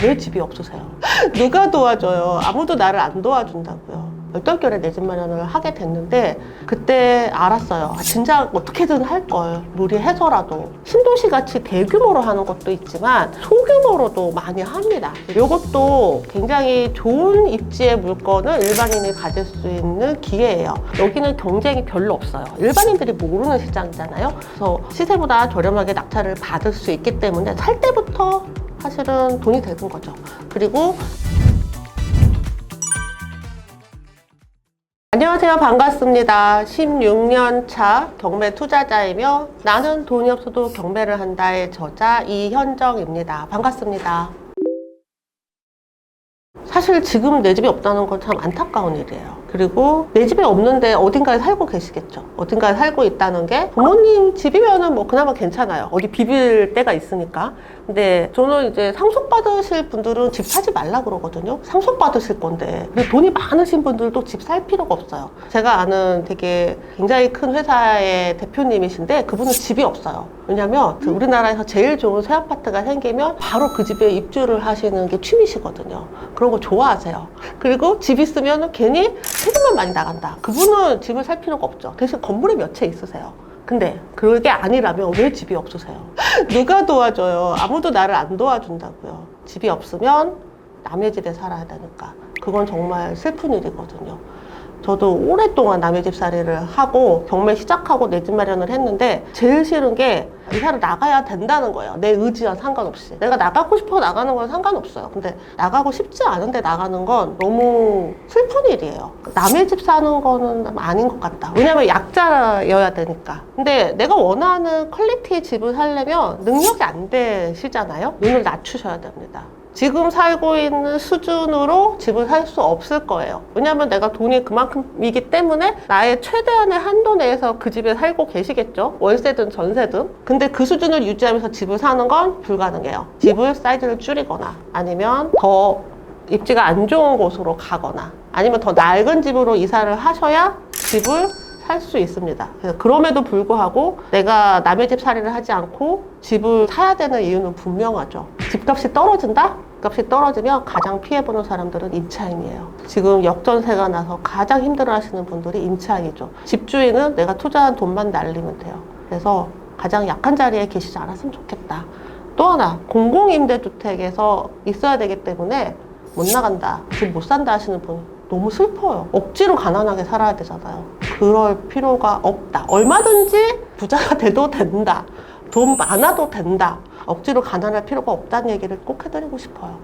왜 집이 없으세요? 누가 도와줘요? 아무도 나를 안 도와준다고요. 얼떨결에 내 집 마련을 하게 됐는데 그때 알았어요. 진짜 어떻게든 할 걸, 무리해서라도. 신도시 같이 대규모로 하는 것도 있지만 소규모로도 많이 합니다. 이것도 굉장히 좋은 입지의 물건을 일반인이 가질 수 있는 기회예요. 여기는 경쟁이 별로 없어요. 일반인들이 모르는 시장이잖아요. 그래서 시세보다 저렴하게 낙찰을 받을 수 있기 때문에 살 때부터 사실은 돈이 되는 거죠. 그리고 안녕하세요. 반갑습니다. 16년 차 경매 투자자이며 나는 돈이 없어도 경매를 한다의 저자 이현정입니다. 반갑습니다. 사실 지금 내 집이 없다는 건 참 안타까운 일이에요. 그리고 내 집이 없는데 어딘가에 살고 계시겠죠. 어딘가에 살고 있다는 게 부모님 집이면은 뭐 그나마 괜찮아요. 어디 비빌 데가 있으니까. 근데 저는 이제 상속받으실 분들은 집 사지 말라 그러거든요. 상속받으실 건데. 근데 돈이 많으신 분들도 집 살 필요가 없어요. 제가 아는 되게 굉장히 큰 회사의 대표님이신데 그분은 집이 없어요. 왜냐면 우리나라에서 제일 좋은 새 아파트가 생기면 바로 그 집에 입주를 하시는 게 취미시거든요. 그런 거 좋아하세요. 그리고 집 있으면 괜히 세금만 많이 나간다. 그분은 집을 살 필요가 없죠. 대신 건물에 몇 채 있으세요. 근데 그게 아니라면 왜 집이 없으세요? 누가 도와줘요? 아무도 나를 안 도와준다고요. 집이 없으면 남의 집에 살아야 되니까. 그건 정말 슬픈 일이거든요. 저도 오랫동안 남의 집살이를 하고 경매 시작하고 내 집 마련을 했는데 제일 싫은 게 이사를 나가야 된다는 거예요. 내 의지와 상관없이. 내가 나가고 싶어 나가는 건 상관없어요. 근데 나가고 싶지 않은데 나가는 건 너무 슬픈 일이에요. 남의 집 사는 거는 아닌 것 같다. 왜냐면 약자여야 되니까. 근데 내가 원하는 퀄리티의 집을 살려면 능력이 안 되시잖아요. 눈을 낮추셔야 됩니다. 지금 살고 있는 수준으로 집을 살 수 없을 거예요. 왜냐하면 내가 돈이 그만큼이기 때문에 나의 최대한의 한도 내에서 그 집에 살고 계시겠죠. 월세든 전세든. 근데 그 수준을 유지하면서 집을 사는 건 불가능해요. 집을 사이즈를 줄이거나 아니면 더 입지가 안 좋은 곳으로 가거나 아니면 더 낡은 집으로 이사를 하셔야 집을 살 수 있습니다. 그래서 그럼에도 불구하고 내가 남의 집 살이를 하지 않고 집을 사야 되는 이유는 분명하죠. 집값이 떨어진다? 집값이 떨어지면 가장 피해보는 사람들은 임차인이에요. 지금 역전세가 나서 가장 힘들어하시는 분들이 임차인이죠. 집주인은 내가 투자한 돈만 날리면 돼요. 그래서 가장 약한 자리에 계시지 않았으면 좋겠다. 또 하나, 공공임대주택에서 있어야 되기 때문에 못 나간다, 집 못 산다 하시는 분 너무 슬퍼요. 억지로 가난하게 살아야 되잖아요. 그럴 필요가 없다. 얼마든지 부자가 돼도 된다. 돈 많아도 된다. 억지로 가난할 필요가 없다는 얘기를 꼭 해드리고 싶어요.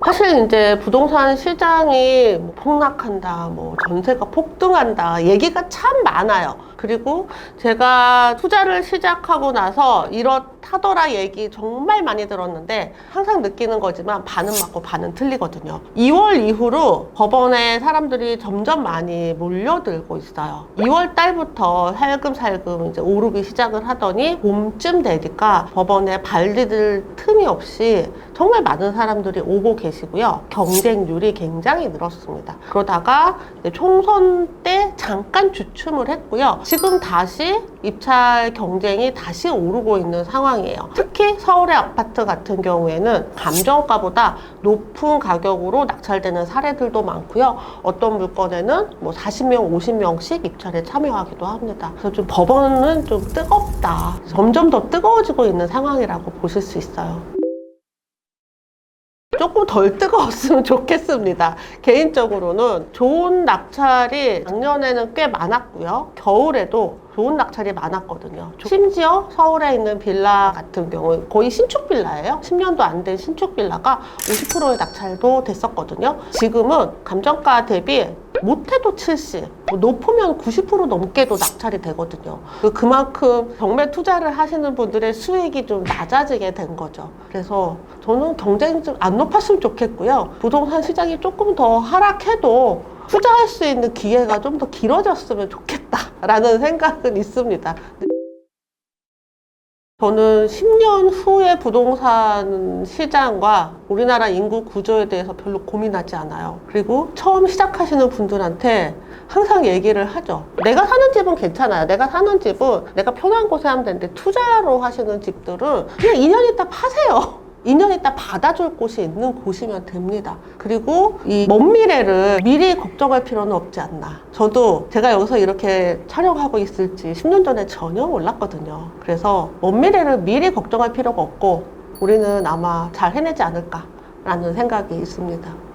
사실 이제 부동산 시장이 폭락한다, 전세가 폭등한다, 얘기가 참 많아요. 그리고 제가 투자를 시작하고 나서 이렇다더라 얘기 정말 많이 들었는데 항상 느끼는 거지만 반은 맞고 반은 틀리거든요. 2월 이후로 법원에 사람들이 점점 많이 몰려들고 있어요. 2월 달부터 살금살금 이제 오르기 시작을 하더니 봄쯤 되니까 법원에 발디딜 틈이 없이 정말 많은 사람들이 오고 계시고요. 경쟁률이 굉장히 늘었습니다. 그러다가 총선 때 잠깐 주춤을 했고요. 지금 다시 입찰 경쟁이 다시 오르고 있는 상황이에요. 특히 서울의 아파트 같은 경우에는 감정가보다 높은 가격으로 낙찰되는 사례들도 많고요. 어떤 물건에는 40명, 50명씩 입찰에 참여하기도 합니다. 그래서 좀 법원은 좀 뜨겁다. 점점 더 뜨거워지고 있는 상황이라고 보실 수 있어요. 조금 덜 뜨거웠으면 좋겠습니다. 개인적으로는 좋은 낙찰이 작년에는 꽤 많았고요. 겨울에도 좋은 낙찰이 많았거든요. 심지어 서울에 있는 빌라 같은 경우 거의 신축 빌라예요. 10년도 안 된 신축 빌라가 50%의 낙찰도 됐었거든요. 지금은 감정가 대비 못해도 70, 높으면 90% 넘게도 낙찰이 되거든요. 그만큼 경매 투자를 하시는 분들의 수익이 좀 낮아지게 된 거죠. 그래서 저는 경쟁이 좀 안 높았으면 좋겠고요. 부동산 시장이 조금 더 하락해도 투자할 수 있는 기회가 좀 더 길어졌으면 좋겠다라는 생각은 있습니다. 저는 10년 후의 부동산 시장과 우리나라 인구 구조에 대해서 별로 고민하지 않아요. 그리고 처음 시작하시는 분들한테 항상 얘기를 하죠. 내가 사는 집은 괜찮아요. 내가 사는 집은 내가 편한 곳에 하면 되는데 투자로 하시는 집들은 그냥 2년 있다 파세요. 2년 있다 받아줄 곳이 있는 곳이면 됩니다. 그리고 이 먼 미래를 미리 걱정할 필요는 없지 않나. 저도 제가 여기서 이렇게 촬영하고 있을지 10년 전에 전혀 몰랐거든요. 그래서 먼 미래를 미리 걱정할 필요가 없고 우리는 아마 잘 해내지 않을까라는 생각이 있습니다.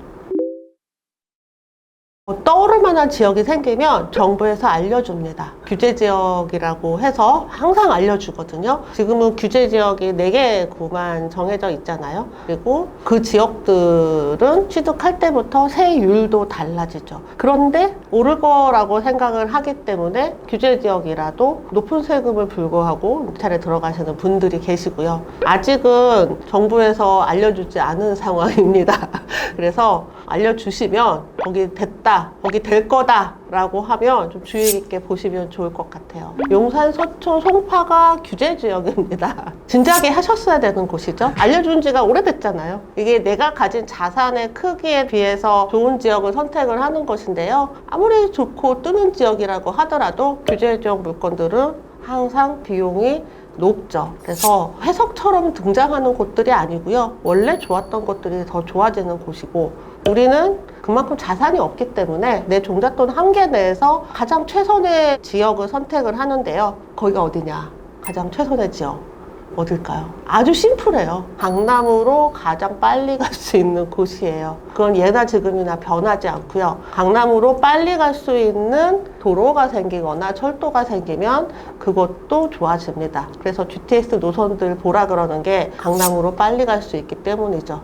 떠오를 만한 지역이 생기면 정부에서 알려줍니다. 규제지역이라고 해서 항상 알려주거든요. 지금은 규제지역이 4개 구만 정해져 있잖아요. 그리고 그 지역들은 취득할 때부터 세율도 달라지죠. 그런데 오를 거라고 생각을 하기 때문에 규제지역이라도 높은 세금을 불구하고 입찰에 들어가시는 분들이 계시고요. 아직은 정부에서 알려주지 않은 상황입니다. 그래서 알려주시면 거기 됐다, 거기 될 거다 라고 하면 좀 주의 깊게 보시면 좋을 것 같아요. 용산, 서초, 송파가 규제지역입니다. 진작에 하셨어야 되는 곳이죠. 알려준 지가 오래됐잖아요. 이게 내가 가진 자산의 크기에 비해서 좋은 지역을 선택을 하는 것인데요. 아무리 좋고 뜨는 지역이라고 하더라도 규제지역 물건들은 항상 비용이 높죠. 그래서 회석처럼 등장하는 곳들이 아니고요. 원래 좋았던 곳들이 더 좋아지는 곳이고 우리는 그만큼 자산이 없기 때문에 내 종잣돈 한계 내에서 가장 최선의 지역을 선택을 하는데요. 거기가 어디냐? 가장 최선의 지역. 어딜까요? 아주 심플해요. 강남으로 가장 빨리 갈 수 있는 곳이에요. 그건 예나 지금이나 변하지 않고요. 강남으로 빨리 갈 수 있는 도로가 생기거나 철도가 생기면 그것도 좋아집니다. 그래서 GTX 노선들 보라 그러는 게 강남으로 빨리 갈 수 있기 때문이죠.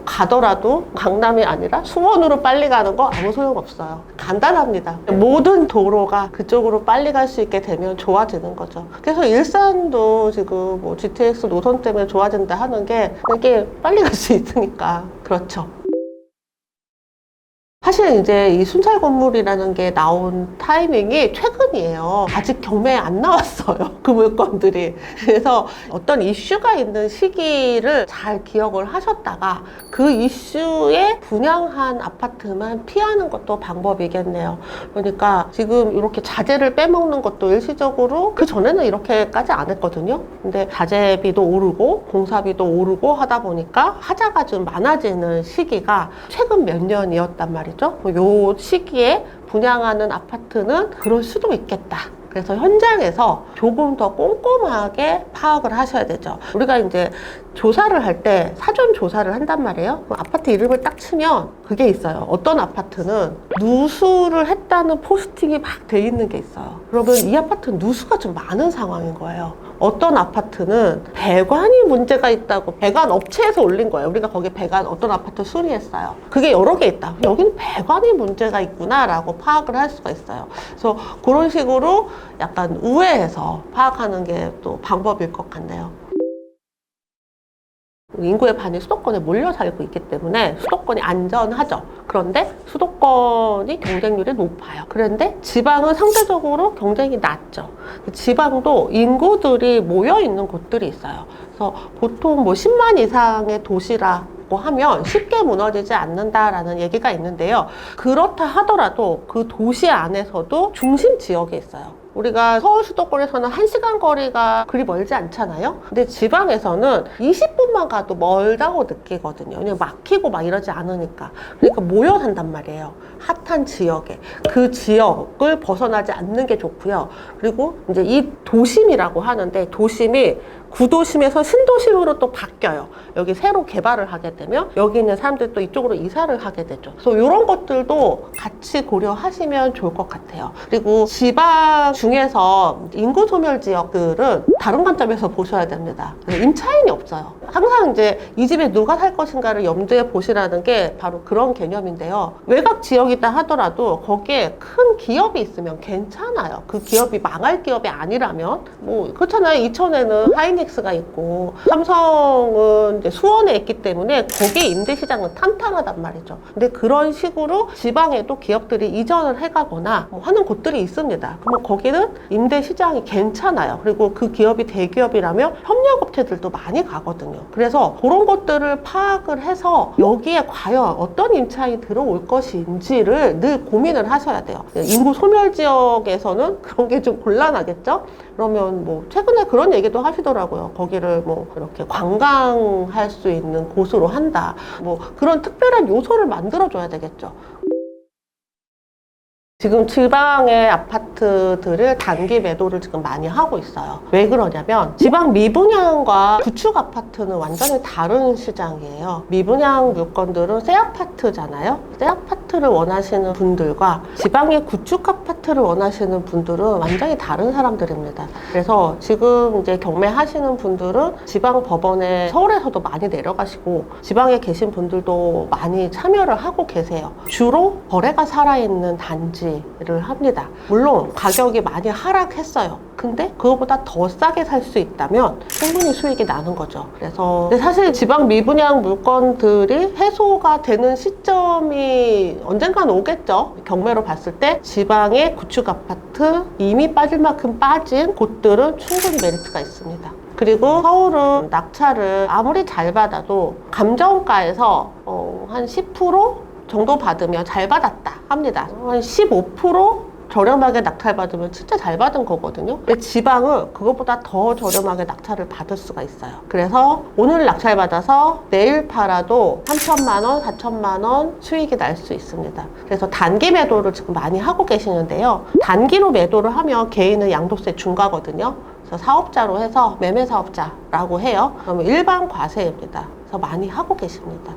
가더라도 강남이 아니라 수원으로 빨리 가는 거 아무 소용없어요. 간단합니다. 모든 도로가 그쪽으로 빨리 갈 수 있게 되면 좋아지는 거죠. 그래서 일산도 지금 뭐 GTX 노선 때문에 좋아진다 하는 게 이게 빨리 갈 수 있으니까 그렇죠. 사실 이제 이 순살 건물이라는 게 나온 타이밍이 최근이에요. 아직 경매에 안 나왔어요. 그 물건들이. 그래서 어떤 이슈가 있는 시기를 잘 기억을 하셨다가 그 이슈에 분양한 아파트만 피하는 것도 방법이겠네요. 그러니까 지금 이렇게 자재를 빼먹는 것도 일시적으로 그 전에는 이렇게까지 안 했거든요. 근데 자재비도 오르고 공사비도 오르고 하다 보니까 하자가 좀 많아지는 시기가 최근 몇 년이었단 말이죠. 요 시기에 분양하는 아파트는 그럴 수도 있겠다. 그래서 현장에서 조금 더 꼼꼼하게 파악을 하셔야 되죠. 우리가 이제 조사를 할 때 사전 조사를 한단 말이에요. 아파트 이름을 딱 치면 그게 있어요. 어떤 아파트는 누수를 했다는 포스팅이 막 돼 있는 게 있어요. 그러면 이 아파트는 누수가 좀 많은 상황인 거예요. 어떤 아파트는 배관이 문제가 있다고 배관 업체에서 올린 거예요. 우리가 거기 배관 어떤 아파트 수리했어요. 그게 여러 개 있다. 여기는 배관이 문제가 있구나 라고 파악을 할 수가 있어요. 그래서 그런 식으로 약간 우회해서 파악하는 게 또 방법일 것 같네요. 인구의 반이 수도권에 몰려 살고 있기 때문에 수도권이 안전하죠. 그런데 수도권이 경쟁률이 높아요. 그런데 지방은 상대적으로 경쟁이 낮죠. 지방도 인구들이 모여 있는 곳들이 있어요. 그래서 보통 뭐 10만 이상의 도시라 하면 쉽게 무너지지 않는다라는 얘기가 있는데요. 그렇다 하더라도 그 도시 안에서도 중심 지역에 있어요. 우리가 서울 수도권에서는 1시간 거리가 그리 멀지 않잖아요. 근데 지방에서는 20분만 가도 멀다고 느끼거든요. 그냥 막히고 막 이러지 않으니까. 그러니까 모여 산단 말이에요. 핫한 지역에. 그 지역을 벗어나지 않는 게 좋고요. 그리고 이제 이 도심이라고 하는데 도심이 구도심에서 신도심으로 또 바뀌어요. 여기 새로 개발을 하게 되면 여기 있는 사람들이 또 이쪽으로 이사를 하게 되죠. 그래서 이런 것들도 같이 고려하시면 좋을 것 같아요. 그리고 지방 중에서 인구 소멸 지역들은 다른 관점에서 보셔야 됩니다. 임차인이 없어요. 항상 이제 이 집에 누가 살 것인가를 염두에 보시라는 게 바로 그런 개념인데요. 외곽 지역이다 하더라도 거기에 큰 기업이 있으면 괜찮아요. 그 기업이 망할 기업이 아니라면 뭐 그렇잖아요. 이천에는 하이닉스가 있고 삼성은 이제 수원에 있기 때문에 거기 임대시장은 탄탄하단 말이죠. 근데 그런 식으로 지방에도 기업들이 이전을 해가거나 뭐 하는 곳들이 있습니다. 그러면 거기는 임대시장이 괜찮아요. 그리고 그 기업이 대기업이라면 협력업체들도 많이 가거든요. 그래서 그런 것들을 파악을 해서 여기에 과연 어떤 임차인이 들어올 것인지를 늘 고민을 하셔야 돼요. 인구 소멸 지역에서는 그런 게 좀 곤란하겠죠? 그러면 뭐 최근에 그런 얘기도 하시더라고요. 하더라고요. 거기를 뭐 이렇게 관광할 수 있는 곳으로 한다. 뭐 그런 특별한 요소를 만들어줘야 되겠죠. 지금 지방의 아파트들을 단기 매도를 지금 많이 하고 있어요. 왜 그러냐면 지방 미분양과 구축 아파트는 완전히 다른 시장이에요. 미분양 물건들은 새 아파트잖아요. 새 아파트를 원하시는 분들과 지방의 구축 아파트를 원하시는 분들은 완전히 다른 사람들입니다. 그래서 지금 이제 경매하시는 분들은 지방 법원에 서울에서도 많이 내려가시고 지방에 계신 분들도 많이 참여를 하고 계세요. 주로 거래가 살아있는 단지 를 합니다. 물론 가격이 많이 하락했어요. 근데 그거보다 더 싸게 살 수 있다면 충분히 수익이 나는 거죠. 그래서 근데 사실 지방 미분양 물건들이 해소가 되는 시점이 언젠간 오겠죠. 경매로 봤을 때 지방의 구축 아파트 이미 빠질 만큼 빠진 곳들은 충분히 메리트가 있습니다. 그리고 서울은 낙찰을 아무리 잘 받아도 감정가에서 한 10% 정도 받으면 잘 받았다 합니다. 한 15% 저렴하게 낙찰 받으면 진짜 잘 받은 거거든요. 근데 지방은 그것보다 더 저렴하게 낙찰을 받을 수가 있어요. 그래서 오늘 낙찰 받아서 내일 팔아도 3천만 원, 4천만 원 수익이 날 수 있습니다. 그래서 단기 매도를 지금 많이 하고 계시는데요. 단기로 매도를 하면 개인은 양도세 중과거든요. 그래서 사업자로 해서 매매 사업자라고 해요. 그러면 일반 과세입니다. 그래서 많이 하고 계십니다.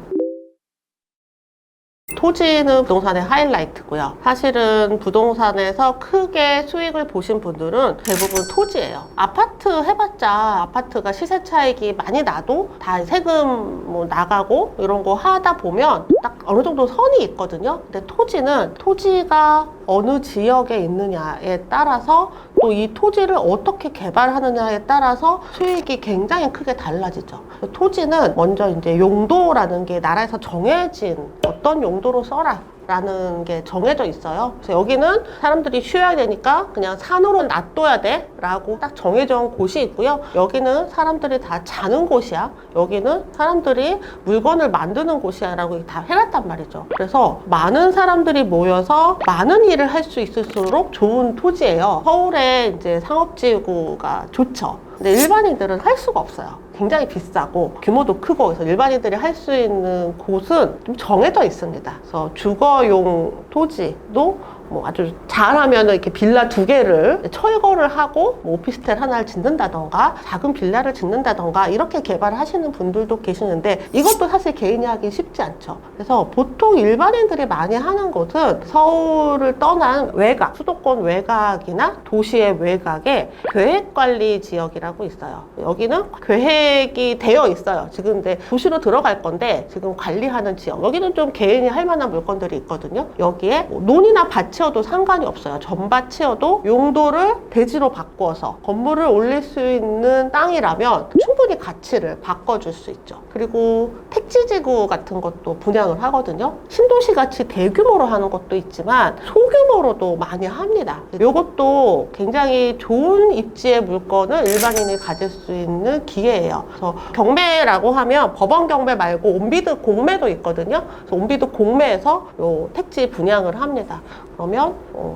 토지는 부동산의 하이라이트고요. 사실은 부동산에서 크게 수익을 보신 분들은 대부분 토지예요. 아파트 해봤자 아파트가 시세 차익이 많이 나도 다 세금 뭐 나가고 이런 거 하다 보면 딱 어느 정도 선이 있거든요. 근데 토지는 토지가 어느 지역에 있느냐에 따라서 또 이 토지를 어떻게 개발하느냐에 따라서 수익이 굉장히 크게 달라지죠. 토지는 먼저 이제 용도라는 게 나라에서 정해진 어떤 용도로 써라 라는 게 정해져 있어요. 그래서 여기는 사람들이 쉬어야 되니까 그냥 산으로 놔둬야 돼 라고 딱 정해져 온 곳이 있고요. 여기는 사람들이 다 자는 곳이야. 여기는 사람들이 물건을 만드는 곳이야 라고 다 해놨단 말이죠. 그래서 많은 사람들이 모여서 많은 일을 할 수 있을수록 좋은 토지예요. 서울에 이제 상업지구가 좋죠. 근데 일반인들은 할 수가 없어요. 굉장히 비싸고 규모도 크고 그래서 일반인들이 할 수 있는 곳은 좀 정해져 있습니다. 그래서 주거용 토지도 뭐 아주 잘하면 이렇게 빌라 2개를 철거를 하고 뭐 오피스텔 하나를 짓는다던가 작은 빌라를 짓는다던가 이렇게 개발을 하시는 분들도 계시는데 이것도 사실 개인이 하기 쉽지 않죠. 그래서 보통 일반인들이 많이 하는 곳은 서울을 떠난 외곽, 수도권 외곽이나 도시의 외곽에 계획관리 지역이라고 있어요. 여기는 계획이 되어 있어요. 지금 이제 도시로 들어갈 건데 지금 관리하는 지역, 여기는 좀 개인이 할 만한 물건들이 있거든요. 여기에 뭐 논이나 밭이 치어도 상관이 없어요. 전밭 치어도 용도를 대지로 바꾸어서 건물을 올릴 수 있는 땅이라면 충분히 가치를 바꿔줄 수 있죠. 그리고 택지지구 같은 것도 분양을 하거든요. 신도시 같이 대규모로 하는 것도 있지만 소규모로도 많이 합니다. 이것도 굉장히 좋은 입지의 물건을 일반인이 가질 수 있는 기회예요. 그래서 경매라고 하면 법원 경매 말고 온비드 공매도 있거든요. 그래서 온비드 공매에서 요 택지 분양을 합니다. 그러면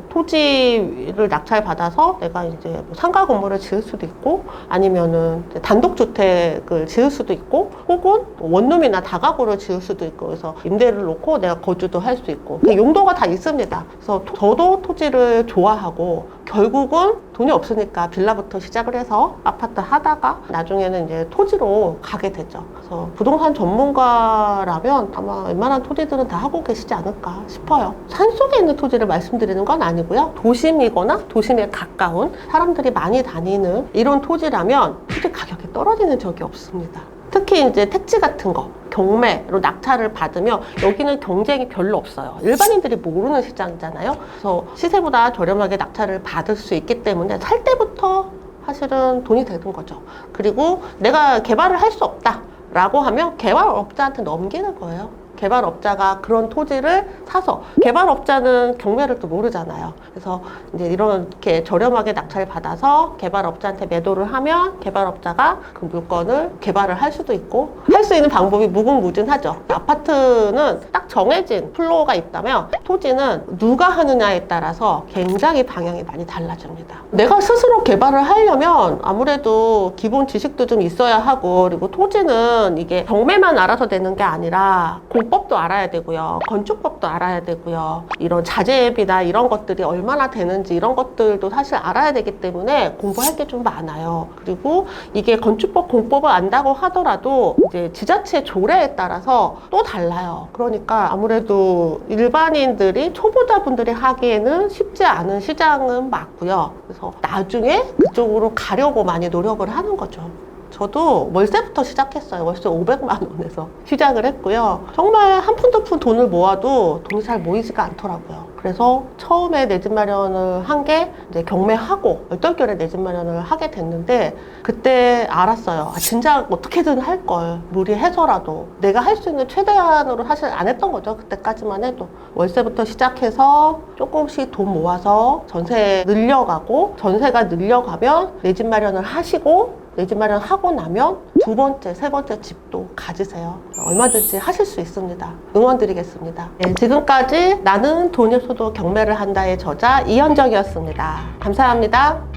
토지를 낙찰받아서 내가 이제 뭐 상가 건물을 지을 수도 있고 아니면은 단독주택을 지을 수도 있고 혹은 원룸이나 다가구를 지을 수도 있고 그래서 임대를 놓고 내가 거주도 할 수 있고 용도가 다 있습니다. 그래서 저도 토지를 좋아하고 결국은 돈이 없으니까 빌라부터 시작을 해서 아파트 하다가 나중에는 이제 토지로 가게 되죠. 그래서 부동산 전문가라면 아마 웬만한 토지들은 다 하고 계시지 않을까 싶어요. 산속에 있는 토지를 말씀드리는 건 아니고요. 도심이거나 도심에 가까운 사람들이 많이 다니는 이런 토지라면 토지 가격이 떨어지는 적이 없습니다. 특히 이제 택지 같은 거 경매로 낙찰을 받으면 여기는 경쟁이 별로 없어요. 일반인들이 모르는 시장이잖아요. 그래서 시세보다 저렴하게 낙찰을 받을 수 있기 때문에 살 때부터 사실은 돈이 되는 거죠. 그리고 내가 개발을 할 수 없다 라고 하면 개발업자한테 넘기는 거예요. 개발업자가 그런 토지를 사서, 개발업자는 경매를 또 모르잖아요. 그래서 이제 이렇게 저렴하게 낙찰 받아서 개발업자한테 매도를 하면 개발업자가 그 물건을 개발을 할 수도 있고, 할 수 있는 방법이 무궁무진하죠. 아파트는 딱 정해진 플로어가 있다면 토지는 누가 하느냐에 따라서 굉장히 방향이 많이 달라집니다. 내가 스스로 개발을 하려면 아무래도 기본 지식도 좀 있어야 하고, 그리고 토지는 이게 경매만 알아서 되는 게 아니라 공법도 알아야 되고요, 건축법도 알아야 되고요, 이런 자재비나 이런 것들이 얼마나 되는지 이런 것들도 사실 알아야 되기 때문에 공부할 게 좀 많아요. 그리고 이게 건축법, 공법을 안다고 하더라도 이제 지자체 조례에 따라서 또 달라요. 그러니까 아무래도 일반인들이, 초보자분들이 하기에는 쉽지 않은 시장은 맞고요. 그래서 나중에 그쪽으로 가려고 많이 노력을 하는 거죠. 저도 월세부터 시작했어요. 월세 500만 원에서 시작을 했고요. 정말 한 푼 두 푼 돈을 모아도 돈이 잘 모이지가 않더라고요. 그래서 처음에 내 집 마련을 한 게 이제 경매하고 얼떨결에 내 집 마련을 하게 됐는데, 그때 알았어요. 아, 진짜 어떻게든 할 걸. 무리해서라도 내가 할 수 있는 최대한으로 사실 안 했던 거죠. 그때까지만 해도 월세부터 시작해서 조금씩 돈 모아서 전세 늘려가고, 전세가 늘려가면 내 집 마련을 하시고, 내 집 마련하고 나면 두 번째, 세 번째 집도 가지세요. 얼마든지 하실 수 있습니다. 응원드리겠습니다. 네, 지금까지 나는 돈이 없어도 경매를 한다의 저자 이현정이었습니다. 감사합니다.